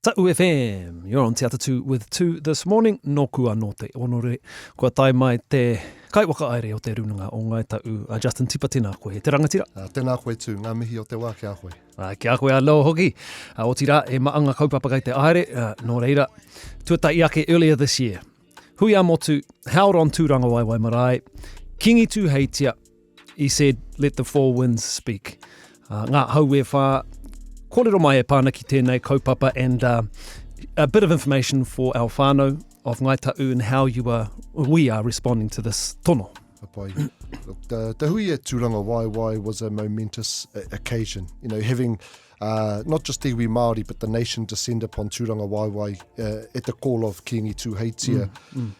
Tahu FM, you're on Te Atatu with two this morning. No kua no te onore. Kua tai mai te Kaiwhakahaere o te runanga o Ngāi Tahu. Justin Tipa, tēnā koe. Te rangatira. Tēnā koe tū, ngā mihi o te wā kia koe. Kia koe aloha hoki. O tira e maanga kaupapa kai te aere. Nō reira, tuatai ake earlier this year. Hui a Motu held on Tūrangawaewae Marae. Kingi Tuheitia, he said, let the four winds speak. Ngā hau e whā, kōrero mai e pāna ki tēnei kaupapa, and a bit of information for our whānau of Ngāi Tahu and how we are responding to this tono. Look, the hui e Tūrangawaewae was a momentous occasion. You know, having not just iwi Māori, but the nation descend upon Tūrangawaewae at the call of Kingi Tuheitia.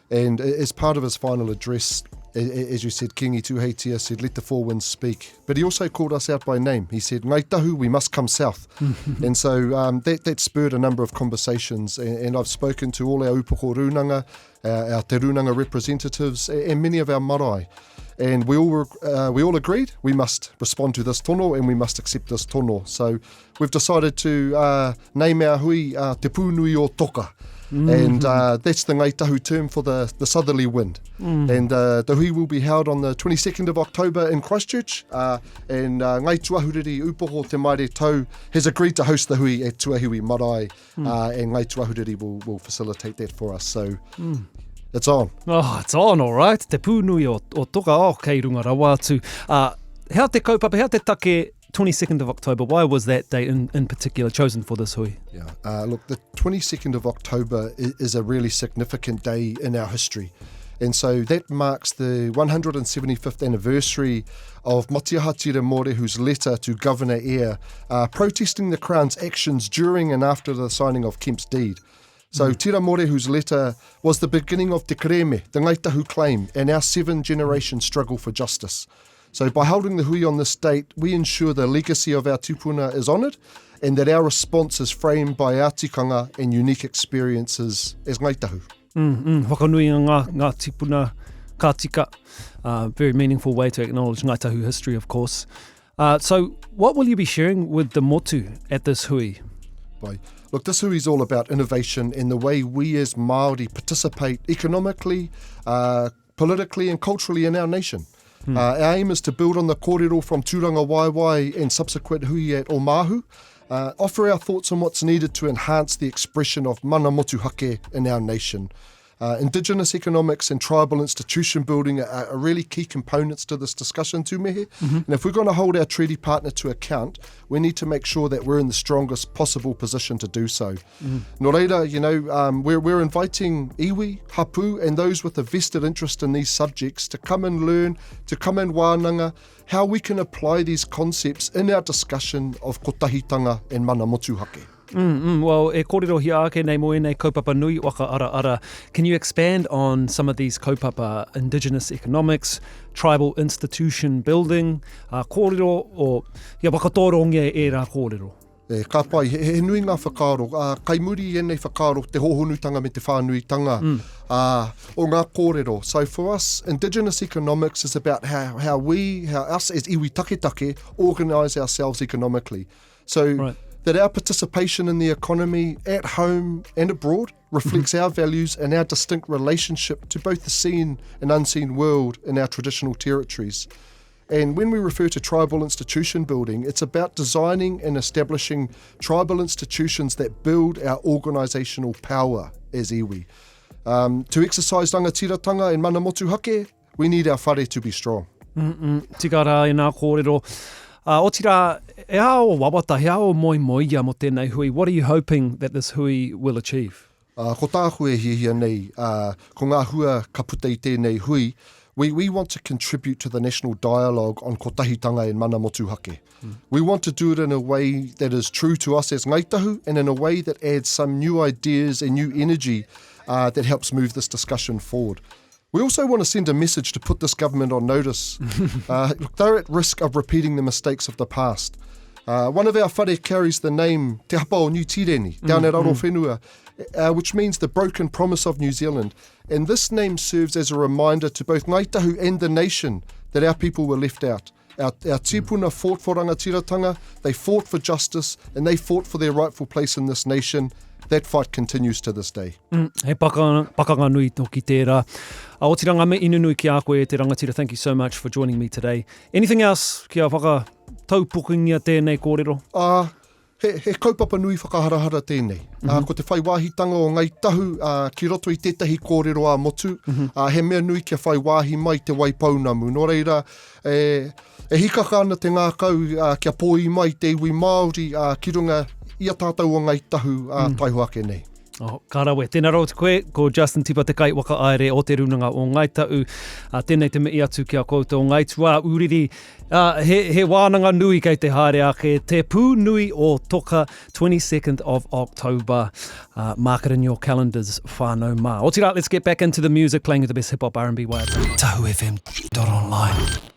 And as part of his final address, as you said, Kingi Tuheitia said, let the four winds speak. But he also called us out by name. He said, Ngāi Tahu, we must come south. And so that spurred a number of conversations. And I've spoken to all our upoko runanga, our te runanga representatives, and many of our marae. And we all agreed we must respond to this tono and we must accept this tono. So we've decided to name our hui te Pūnuiotoka. And that's the Ngāi Tahu term for the southerly wind. And the hui will be held on the 22nd of October in Christchurch. And Ngāi Tuahuriri Upoko Te Maire Tau has agreed to host the hui at Tuahiwi Marae. And Ngāi Tuahuriri will facilitate that for us. So it's on. Oh, it's on, all right. Te Pūnuiotoka, kei runga rawa atu. Hea te kaupapa, hea te take 22nd of October. Why was that date in particular chosen for this hui? Yeah, look, the 22nd of October is a really significant day in our history. And so that marks the 175th anniversary of Matiaha Tira Morehu's letter to Governor Eyre protesting the Crown's actions during and after the signing of Kemp's deed. So Tira Morehu's letter was the beginning of Te Kereme, the Ngāi Tahu claim, and our 7-generation struggle for justice. So by holding the hui on this date, we ensure the legacy of our tupuna is honoured and that our response is framed by our tikanga and unique experiences as Ngāi Tahu. Whakanui ngā tipuna ka tika. Very meaningful way to acknowledge Ngāi Tahu history, of course. So what will you be sharing with the motu at this hui? Look, this hui is all about innovation and the way we as Māori participate economically, politically and culturally in our nation. Our aim is to build on the kōrero from Tūrangawaewae and subsequent hui at Omahu, offer our thoughts on what's needed to enhance the expression of mana motuhake in our nation. Indigenous economics and tribal institution building are really key components to this discussion, Tumehe. And if we're going to hold our treaty partner to account, we need to make sure that we're in the strongest possible position to do so. Nō reira, you know, we're inviting iwi, hapu, and those with a vested interest in these subjects to come and learn, to come and wānanga, how we can apply these concepts in our discussion of kotahitanga and mana motuhake. Well, e kōrero hi ake nei moe nei kaupapa nui waka ara. Can you expand on some of these kaupapa, indigenous economics, tribal institution building, kōrero o wakatorongia e rā kōrero? Ka pai, he nui ngā whakaaro, kai muri e nei whakaaro te hohonutanga me te whānuitanga o ngā kōrero. So for us, indigenous economics is about how us as iwi take organise ourselves economically. So that our participation in the economy at home and abroad reflects our values and our distinct relationship to both the seen and unseen world in our traditional territories. And when we refer to tribal institution building, it's about designing and establishing tribal institutions that build our organisational power as iwi. To exercise rangatiratanga and mana motuhake, we need our whare to be strong. Tika rā e nā kōrero. O tira, e ao wawata, he ao moia mo tēnei hui. What are you hoping that this hui will achieve? Ko tā hui hia nei, ko ngā hua ka puta I tēnei hui, we want to contribute to the national dialogue on kotahitanga and mana motuhake. We want to do it in a way that is true to us as Ngāi Tahu and in a way that adds some new ideas and new energy that helps move this discussion forward. We also want to send a message to put this government on notice. They're at risk of repeating the mistakes of the past. One of our whare carries the name Te Hapa o New Tireni, down at Arowhenua, which means the broken promise of New Zealand. And this name serves as a reminder to both Ngāi Tahu and the nation that our people were left out. Our tipuna fought for rangatiratanga, they fought for justice, and they fought for their rightful place in this nation. that fight continues to this day. He pakanga nui toki tērā. O tiranga me inu nui ki a koe te rangatira. Thank you so much for joining me today. Anything else kia whakataupukingia tēnei kōrero? He kaupapa nui whakaharahara tēnei. Ko te whaiwāhitanga o Ngāi Tahu, ki roto i tētahi kōrero a Motu, he mea nui kia whaiwāhi mai te waipaunamu. Nō reira, e hikaka ana te ngākau kia pōi mai te iwi Māori ki runga ia tātou o Ngāi Tahu taihuake nei. Kārawe, tēnā rau te koe, ko Justin Tipa te Kaiwhakahaere o te runanga o Ngāi Tahu. Tēnei te mea atu kia koutou Ngāi Tua Uriri. He wānanga nui kei te haere ake, te Pūnuiotoka, 22nd of October. Mark it in your calendars, whānau mā. O tira, let's get back into the music, playing the best hip-hop R&B way. TahuFM.online